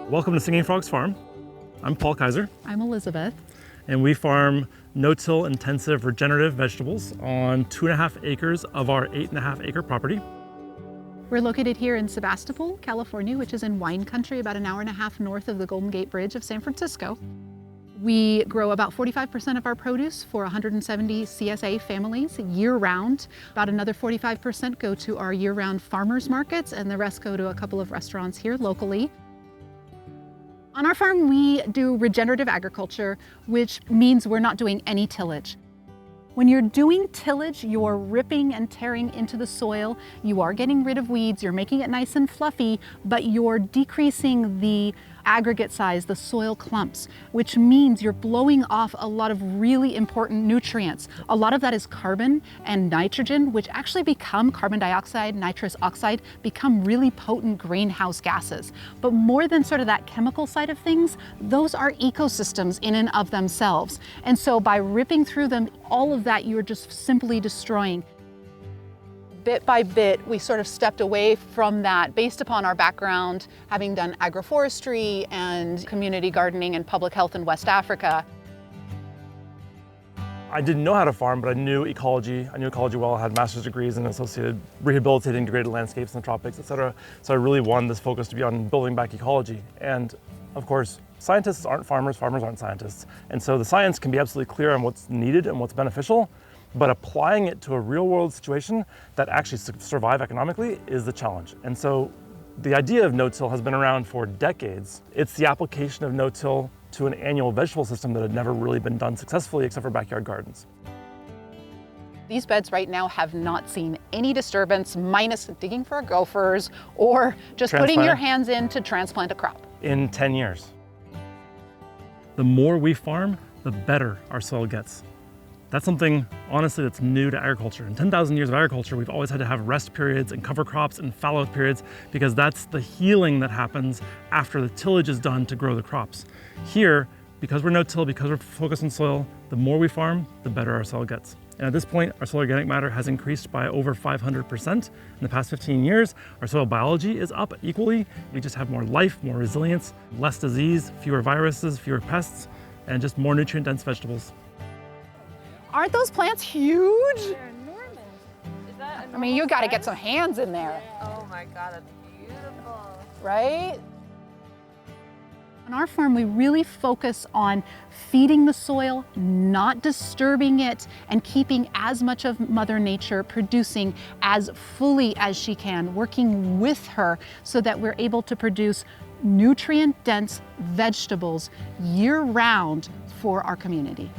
Welcome to Singing Frogs Farm. I'm Paul Kaiser. I'm Elizabeth. And we farm no-till intensive regenerative vegetables on 2.5 acres of our 8.5 acre property. We're located here in Sebastopol, California, which is in wine country, about an hour and a half north of the Golden Gate Bridge of San Francisco. We grow about 45% of our produce for 170 CSA families year-round. About another 45% go to our year-round farmers markets, and the rest go to a couple of restaurants here locally. On our farm, we do regenerative agriculture, which means we're not doing any tillage. When you're doing tillage, you're ripping and tearing into the soil. You are getting rid of weeds, you're making it nice and fluffy, but you're decreasing the aggregate size, the soil clumps, which means you're blowing off a lot of really important nutrients. A lot of that is carbon and nitrogen, which actually become carbon dioxide, nitrous oxide, become really potent greenhouse gases. But more than sort of that chemical side of things, those are ecosystems in and of themselves. And so by ripping through them, all of that you're just simply destroying. Bit by bit, we sort of stepped away from that based upon our background, having done agroforestry and community gardening and public health in West Africa. I didn't know how to farm, but I knew ecology. I knew ecology well. I had master's degrees in associated rehabilitating degraded landscapes in the tropics, etc. So I really wanted this focus to be on building back ecology. And of course, scientists aren't farmers, farmers aren't scientists. And so the science can be absolutely clear on what's needed and what's beneficial, but applying it to a real world situation that actually survive economically is the challenge. And so the idea of no-till has been around for decades. It's the application of no-till to an annual vegetable system that had never really been done successfully except for backyard gardens. These beds right now have not seen any disturbance, minus digging for gophers or just putting your hands in to transplant a crop. In 10 years. The more we farm, the better our soil gets. That's something, honestly, that's new to agriculture. In 10,000 years of agriculture, we've always had to have rest periods and cover crops and fallow periods because that's the healing that happens after the tillage is done to grow the crops. Here, because we're no-till, because we're focused on soil, the more we farm, the better our soil gets. And at this point, our soil organic matter has increased by over 500% in the past 15 years. Our soil biology is up equally. We just have more life, more resilience, less disease, fewer viruses, fewer pests, and just more nutrient-dense vegetables. Aren't those plants huge? They're enormous. Is that I mean, you got to get some hands in there. Oh my God, that's beautiful. Right? On our farm, we really focus on feeding the soil, not disturbing it, and keeping as much of Mother Nature producing as fully as she can, working with her so that we're able to produce nutrient-dense vegetables year-round for our community.